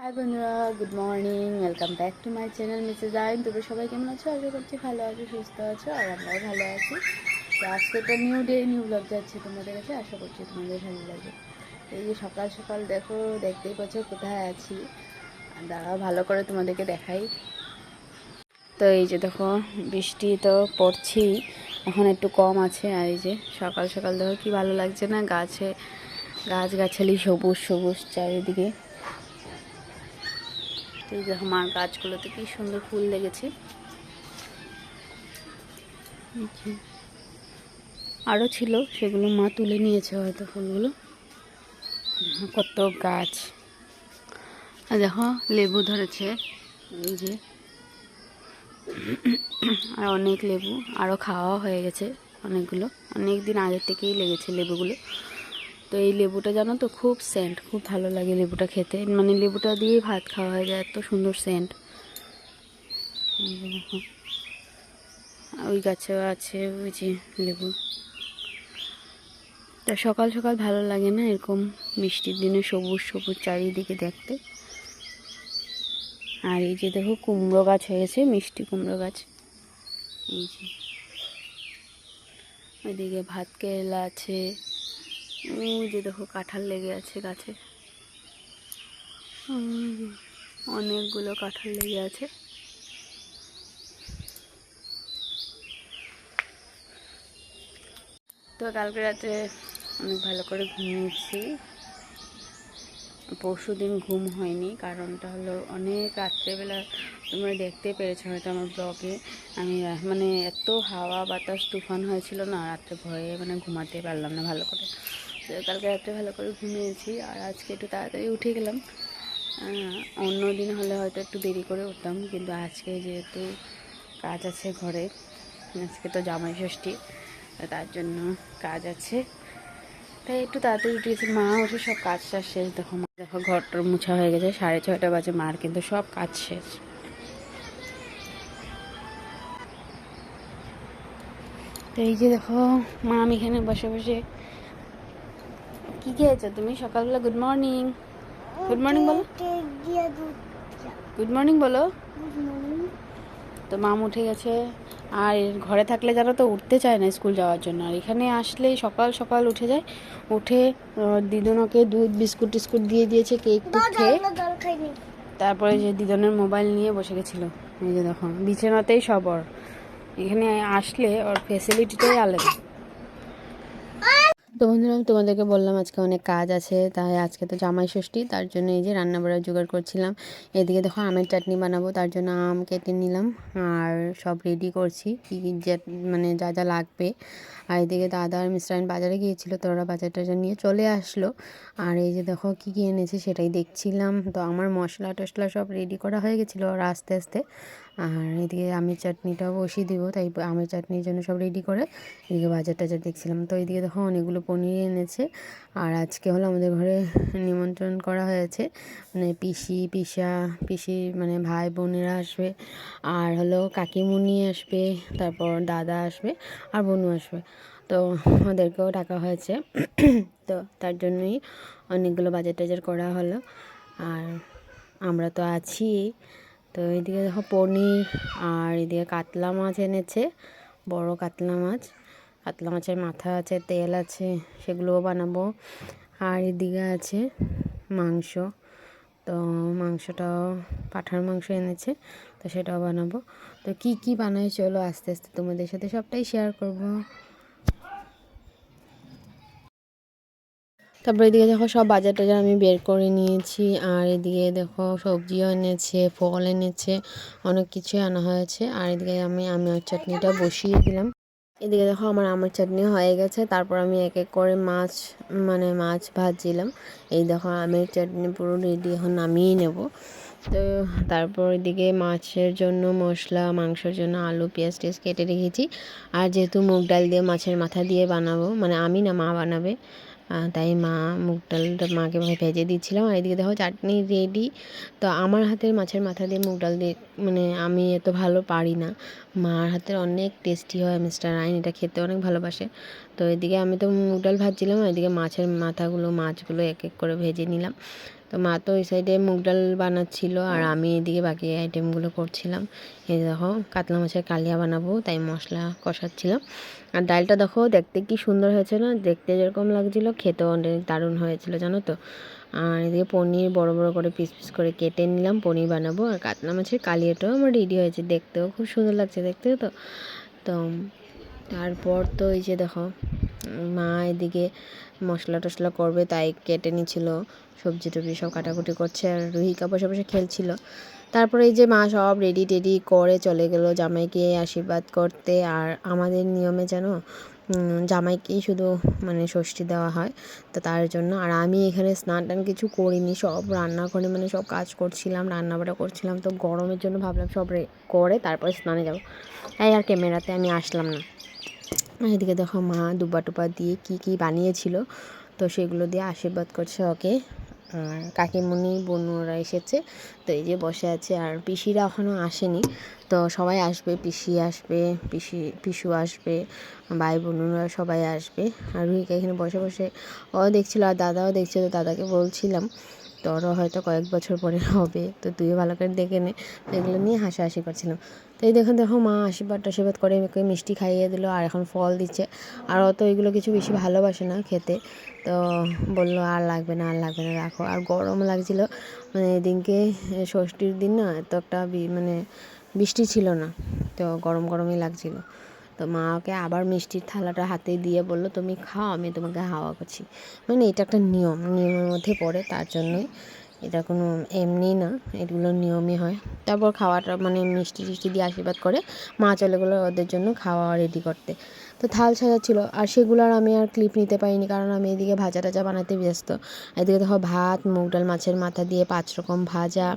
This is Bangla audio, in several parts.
হাই বন্ধুরা, good morning. Welcome back to my channel Mrs আইন। তোমরা সবাই কেমন আছো? আশা করছি ভালো আছো, সুস্থ আছো, আর আমরাও ভালো আছি। তো আজকে একটা নিউ ডে নিউ ব্লগ যাচ্ছে তোমাদের কাছে, আশা করছি তোমাদের ভালো লাগে। এই যে সকাল সকাল দেখো, দেখতেই পাচ্ছ কোথায় আছি। দাঁড়াও ভালো করে তোমাদেরকে দেখাই। তো এই যে দেখো, বৃষ্টি তো পড়ছি, এখন একটু কম আছে। আর এই যে সকাল সকাল দেখো কি ভালো লাগছে না, গাছগাছালি সবুজ সবুজ চারিদিকে। এই দেখো মার গাছগুলোতে কি সুন্দর ফুল লেগেছে। আরও ছিল, সেগুলো মা তুলে নিয়েছে হয়তো ফুলগুলো। কত গাছ! আর দেখো লেবু ধরেছে, এই যে। আর অনেক লেবু, আরও খাওয়া হয়ে গেছে অনেকগুলো, অনেক দিন আগের থেকেই লেগেছে লেবুগুলো। তো এই লেবুটা জানো তো, খুব সেন্ট, খুব ভালো লাগে লেবুটা খেতে, মানে লেবুটা দিয়েই ভাত খাওয়া হয়ে যায়, এত সুন্দর সেন্ট। দেখো ওই গাছেও আছে, ওই যে লেবু। তা সকাল সকাল ভালো লাগে না এরকম বৃষ্টির দিনে সবুজ সবুজ চারিদিকে দেখতে। আর এই যে দেখো কুমড়ো গাছ হয়েছে, মিষ্টি কুমড়ো গাছ। এই যে ওইদিকে ভাত কেরেলা আছে, ওই যে দেখো কাঁঠাল লেগে আছে গাছে, অনেকগুলো কাঁঠাল লেগে আছে। তো কালকে রাতে অনেক ভালো করে ঘুমিয়েছি। পরশু দিন ঘুম হয়নি, কারণটা হলো অনেক রাত্রেবেলা, তোমরা দেখতে পেরেছো হয়তো আমার ব্লগে, আমি মানে এত হাওয়া বাতাস তুফান হয়েছিল না, রাত্রে ভয়ে মানে ঘুমাতে পারলাম না ভালো করে। তো কালকে রাত্রে ভালো করে ঘুমিয়েছি, আর আজকে একটু তাড়াতাড়ি উঠে গেলাম। অন্য দিন হলে হয়তো একটু দেরি করে উঠতাম, কিন্তু আজকে যেহেতু কাজ আছে ঘরে, আজকে তো জামাই ষষ্ঠী, তার জন্য কাজ আছে, তাই একটু তাড়াতাড়ি উঠেছি। মা উঠে সব কাজ টাজ শেষ। দেখো ঘরটার মুছা হয়ে গেছে, 6:30 বাজে, মার কিন্তু সব কাজ শেষ। তো এই যে দেখো মা, আমি এখানে বসে বসে। কি খেয়েছো তুমি সকালবেলা? গুড মর্নিং, গুড মর্নিং বলো, গুড মর্নিং বলো। তো মাম উঠে গেছে, আর ঘরে থাকলে জানো তো উঠতে চায় না স্কুল যাওয়ার জন্য, আর এখানে আসলেই সকাল সকাল উঠে যায়। উঠে দিদুন ওকে দুধ বিস্কুট টিস্কুট দিয়ে দিয়েছে, কেক খেয়ে তারপরে যে দিদনের মোবাইল নিয়ে বসে গেছিলো। এই যে দেখো বিছানাতেই সব ওর, এখানে আসলে ওর ফ্যাসিলিটিটাই আলাদা। তো বন্ধুরা, আমি তোমাদেরকে বললাম আজকে অনেক কাজ আছে, তাই আজকে তো জামাই ষষ্ঠী, তার জন্য এই যে রান্না বাড়া জোগাড় করছিলাম। এদিকে দেখো আমের চাটনি বানাবো, তার জন্য আম কেটে নিলাম আর সব রেডি করছি, কী কী মানে যা যা লাগবে। আর এদিকে দাদা আর মিস্টার বাজারে গিয়েছিলো, তো ওরা বাজার টাজার নিয়ে চলে আসলো। আর এই যে দেখো কী কী এনেছে সেটাই দেখছিলাম। তো আমার মশলা টশলা সব রেডি করা হয়ে গেছিলো ওরা আস্তে আস্তে। আর এদিকে আমের চাটনিটাও বসিয়ে দিব, তাই আমের চাটনির জন্য সব রেডি করে এদিকে বাজার টাজার দেখছিলাম। তো এইদিকে দেখো অনেকগুলো পনির এনেছে। আর আজকে হলো আমাদের ঘরে নিমন্ত্রণ করা হয়েছে, মানে পিসি মানে ভাই বোনেরা আসবে, আর হলো কাকিমুনি আসবে, তারপর দাদা আসবে, আর বোনু আসবে। তো ওদেরকেও ডাকা হয়েছে। তো তার জন্যই অনেকগুলো বাজার টাজার করা হলো। আর আমরা তো আছি। তো এদিকে দেখো পনির, আর এদিকে কাতলা মাছ এনেছে, বড় কাতলা মাছ, কাতলা মাছের মাথা আছে, তেল আছে, সেগুলোও বানাবো। আর এদিকে আছে মাংস, তো মাংসটাও পাঁঠার মাংস এনেছে, তো সেটাও বানাবো। তো কি কি বানাই চলো আস্তে আস্তে তোমাদের সাথে সবটাই শেয়ার করব। তারপর এদিকে দেখো সব বাজার টাজার আমি বের করে নিয়েছি। আর এদিকে দেখো সবজিও এনেছে, ফল এনেছে, অনেক কিছুই আনা হয়েছে। আর এদিকে আমি আমের চাটনিটা বসিয়ে দিলাম। এদিকে দেখো আমার আমের চাটনি হয়ে গেছে, তারপর আমি এক এক করে মাছ ভাজছিলাম। এই দেখো আমের চাটনি পুরো রেডি, এখন নামিয়ে নেব। তো তারপর এদিকে মাছের জন্য মশলা, মাংসের জন্য আলু পেঁয়াজ টেস কেটে রেখেছি। আর যেহেতু মুগ ডাল দিয়ে মাছের মাথা দিয়ে বানাবো, মানে আমি না, মা বানাবে, তাই মুগ ডালটা মাকে ভেজে দিচ্ছিলাম। আর এদিকে দেখো চাটনি রেডি। তো আমার হাতের মাছের মাথা দিয়ে মুগ ডাল দিয়ে মানে আমি এত ভালো পারি না, মার হাতের অনেক টেস্টি হয়, মিস্টার আইন এটা খেতে অনেক ভালোবাসে। তো এদিকে আমি তো মুগ ডাল ভাজছিলাম, এদিকে মাছগুলো এক এক করে ভেজে নিলাম। তো মা তো ওই সাইডে মুগ ডাল বানাচ্ছিল আর আমি এদিকে বাকি আইটেমগুলো করছিলাম। এই দেখো কাতলা মাছের কালিয়া বানাবো, তাই মশলা কষাচ্ছিলাম। আর ডালটা দেখো দেখতে কি সুন্দর হয়েছে না, দেখতে যেরকম লাগছিলো খেতেও অনেক দারুণ হয়েছিল জানো তো। আর এদিকে পনির বড় বড় করে পিস পিস করে কেটে নিলাম, পনির বানাবো। আর কাতলা মাছের কালিয়াটাও আমার রেডি হয়েছে, দেখতেও খুব সুন্দর লাগছে দেখতে। তো তো তারপর তো এই যে দেখো মা এদিকে মশলা টশলা করবে, তাই কেটে নিচ্ছিল, সবজি টবজি সব কাটাকুটি করছে। আর রুহিকা বসে বসে খেলছিল। তারপরে এই যে মা সব রেডি টেডি করে চলে গেল জামাইকে আশীর্বাদ করতে। আর আমাদের নিয়মে যেন জামাইকেই শুধু মানে ষষ্ঠী দেওয়া হয়, তো তার জন্য। আর আমি এখানে স্নান টান কিছু করিনি, সব রান্না করে মানে সব কাজ করছিলাম, রান্নাবাড়া করছিলাম। তো গরমের জন্য ভাবলাম সব করে তারপরে স্নানে যাব, তাই আর ক্যামেরাতে আমি আসলাম না। এদিকে দেখো মা দুব্বা টুপা দিয়ে কি বানিয়েছিল, তো সেগুলো দিয়ে আশীর্বাদ করছে ওকে। আর কাকিমণি বোনরা এসেছে, তো এই যে বসে আছে। আর পিসিরা এখনও আসেনি, তো সবাই আসবে, পিসি আসবে, পিসু আসবে, ভাই বোনরা সবাই আসবে। আর রুহিকা এখানে বসে বসে ও দেখছিল, আর দাদাও দেখছিল। দাদাকে বলছিলাম তোরও হয়তো কয়েক বছর পরে হবে, তো তুইও ভালো করে দেখে নে। তো এগুলো নিয়ে হাসাহাসি করছিলাম। তো এই দেখো মা আশীর্বাদ করে মেয়েকে মিষ্টি খাইয়ে দিল, আর এখন ফল দিচ্ছে। আর অত এগুলো কিছু বেশি ভালোবাসে না খেতে, তো বললো আর লাগবে না রাখো। আর গরম লাগছিল, মানে এদিনকে ষষ্ঠীর দিন না এত একটা মানে বৃষ্টি ছিল না, তো গরমই লাগছিল। তো মা ওকে আবার মিষ্টির থালাটা হাতে দিয়ে বললো তুমি খাও, আমি তোমাকে হাওয়া করছি। মানে এটা একটা নিয়মের মধ্যে পড়ে, তার জন্যই। এটা কোনো এমনি না, এগুলো নিয়মই হয়। তারপর খাওয়াটা মানে মিষ্টি টিষ্টি দিয়ে আশীর্বাদ করে মা চলে গেলো ওদের জন্য খাওয়া রেডি করতে। তো থাল সাজাচ্ছিলো, আর সেগুলো আর আমি আর ক্লিপ নিতে পারিনি, কারণ আমি এদিকে ভাজা টাজা বানাতে ব্যস্ত। এদিকে দেখো ভাত, মুগ ডাল, মাছের মাথা দিয়ে 5 রকম ভাজা,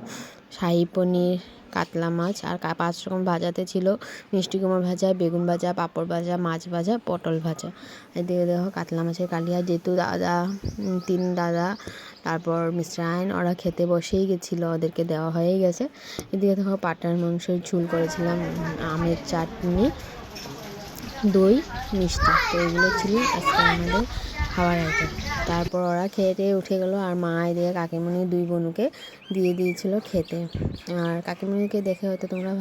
শাহী পনির, কাতলা মাছ। আর 5 রকম ভাজাতে ছিল মিষ্টি কুমড়ো ভাজা, বেগুন ভাজা, পাঁপড় ভাজা, মাছ ভাজা, পটল ভাজা। এদিকে দেখো কাতলা মাছের কালিয়া, যেহেতু দাদা 3 দাদা তারপর মিশ্রায়ণ ওরা খেতে বসেই গেছিলো, ওদেরকে দেওয়া হয়ে গেছে। এদিকে দেখো পাটার মাংসের ঝোল করেছিলাম, আমের চাটনি, দই, মিষ্টি। তো এগুলো ছিল আজকে আমাদের খাওয়ার আইটেম। তারপর ওরা খেয়ে উঠে গেলো, আর মা এদিকে কাকিমণি 2 বোনকে দিয়ে দিয়েছিল খেতে। আর কাকিমণিকে দেখে হয়তো তোমরা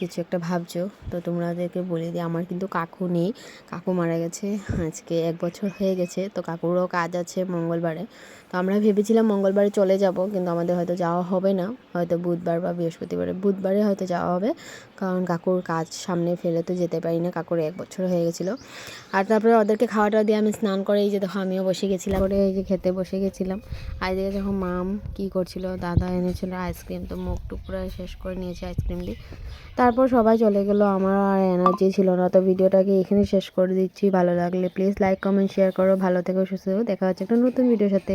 কিছু একটা ভাবছো, তো তোমাদেরকে বলে দিই আমার কিন্তু কাকু নেই, কাকু মারা গেছে আজকে 1 বছর হয়ে গেছে। তো কাকুরও কাজ আছে মঙ্গলবারে, তো আমরা ভেবেছিলাম মঙ্গলবারে চলে যাব, কিন্তু আমাদের হয়তো যাওয়া হবে না, হয়তো বুধবার বা বুধবারে হয়তো যাওয়া হবে, কারণ কাকুর কাজ সামনে ফেলে তো যেতে পারি না, কাকুর 1 বছর হয়ে গেছিলো। আর তারপরে ওদেরকে খাওয়াটা দিয়ে আমি স্নান করে এই যে দেখো আমিও বসে গেছিলাম, করে এই যে খেতে বসে গেছিলাম। আর এদিকে দেখো মাম কী করছিল, দাদা এনেছিল আইসক্রিম, তো মুখ টুক পুরো শেষ করে নিয়েছে আইসক্রিম দিয়ে। তারপর সবাই চলে গেলো, আমার আর এনার্জি ছিল না। তো ভিডিওটাকে এখানে শেষ করে দিচ্ছি। ভালো লাগলে প্লিজ লাইক কমেন্ট শেয়ার করো, ভালো থেকো সুস্থ থেকো, দেখা হচ্ছে একটা নতুন ভিডিওর সাথে।